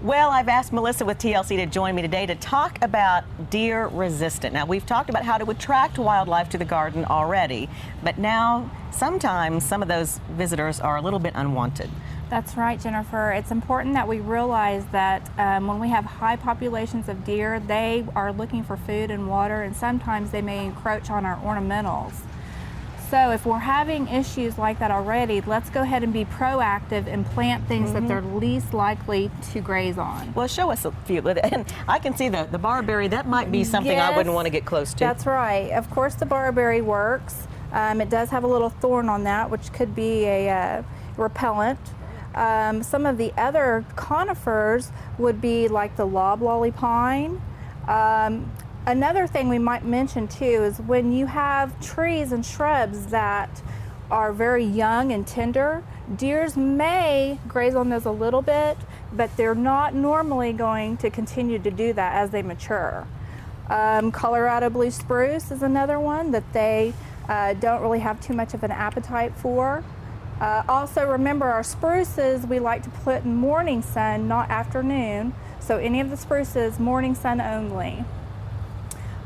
Well, I've asked Melissa with TLC to join me today to talk about deer resistant. Now, we've talked about how to attract wildlife to the garden already, but now sometimes some of those visitors are a little bit unwanted. That's right, Jennifer. It's important that we realize that when we have high populations of deer, they are looking for food and water, and sometimes they may encroach on our ornamentals. So if we're having issues like that already, let's go ahead and be proactive and plant things that they're least likely to graze on. Well, show us a few. And I can see the barberry. That might be something I wouldn't want to get close to. That's right. Of course, the barberry works. It does have a little thorn on that, which could be a repellent. Some of the other conifers would be like the loblolly pine. Another thing we might mention too is when you have trees and shrubs that are very young and tender, deers may graze on those a little bit, but they're not normally going to continue to do that as they mature. Colorado blue spruce is another one that they don't really have too much of an appetite for. Also remember, our spruces we like to put in morning sun, not afternoon. So any of the spruces, morning sun only.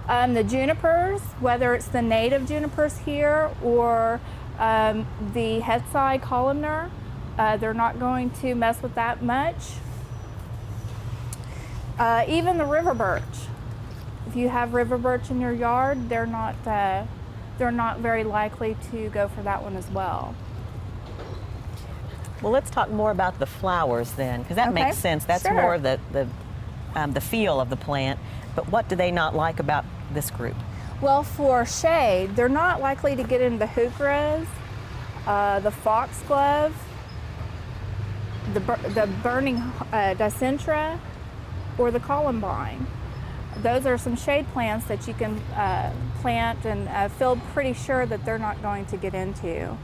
The junipers, whether it's the native junipers here or the headside columnar, they're not going to mess with that much. Even the river birch. If you have river birch in your yard, they're not very likely to go for that one as well. Well, let's talk more about the flowers then, because that makes sense. That's more the feel of the plant. But what do they not like about this group? Well, for shade, they're not likely to get into the heucheras, the foxglove, the burning dicentra, or the columbine. Those are some shade plants that you can plant and feel pretty sure that they're not going to get into.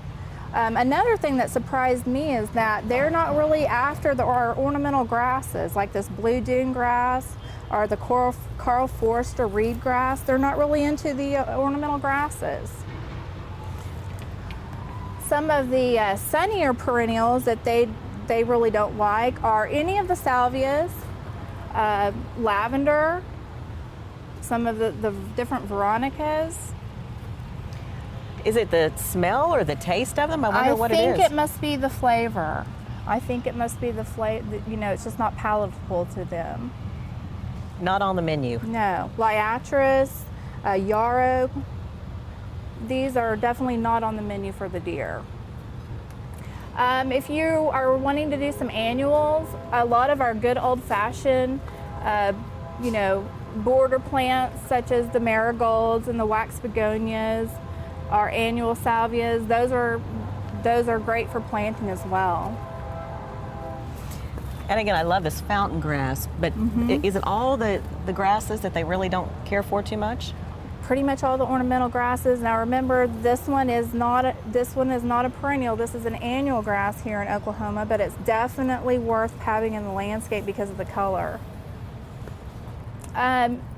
Another thing that surprised me is that they're not really after our ornamental grasses, like this blue dune grass or the Carl Forster reed grass. They're not really into the ornamental grasses. Some of the sunnier perennials that they really don't like are any of the salvias, lavender, some of the different veronicas. Is it the smell or the taste of them? I wonder what it is. I think it must be the flavor. I think it must be the flavor. You know, it's just not palatable to them. Not on the menu. No. Liatris, yarrow, these are definitely not on the menu for the deer. If you are wanting to do some annuals, a lot of our good old-fashioned, you know, border plants such as the marigolds and the wax begonias, our annual salvias, those are great for planting as well. And again, I love this fountain grass, but is it all the grasses that they really don't care for too much? Pretty much all the ornamental grasses. Now remember, this one is not a perennial. This is an annual grass here in Oklahoma, but it's definitely worth having in the landscape because of the color.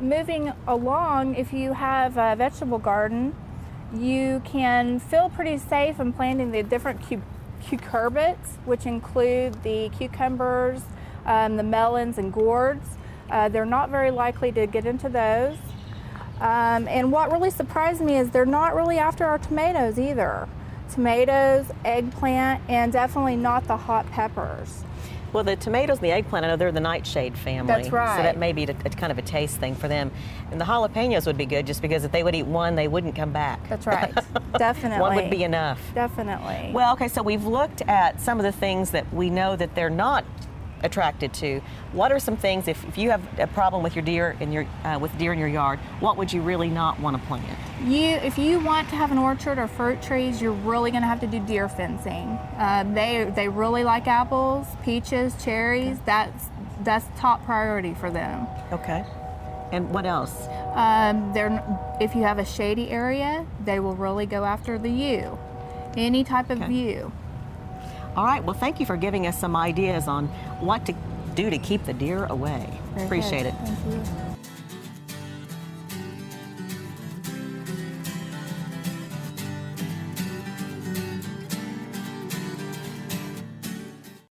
Moving along, if you have a vegetable garden, you can feel pretty safe in planting the different cucurbits, which include the cucumbers, the melons and gourds. They're not very likely to get into those. And what really surprised me is they're not really after our tomatoes either. Tomatoes, eggplant, and definitely not the hot peppers. Well, the tomatoes and the eggplant, I know they're the nightshade family. That's right. So that may be a kind of a taste thing for them. And the jalapenos would be good just because if they would eat one, they wouldn't come back. That's right. Definitely. One would be enough. Definitely. Well, okay, so we've looked at some of the things that we know that they're not attracted to. What are some things, if you have a problem with your deer in your deer in your yard, what would you really not want to plant? If you want to have an orchard or fruit trees, you're really going to have to do deer fencing. They really like apples, peaches, cherries. That's top priority for them. Okay. And what else? If you have a shady area, they will really go after the yew, any type of yew. All right, well, thank you for giving us some ideas on what to do to keep the deer away. Very Appreciate good. it. Thank you.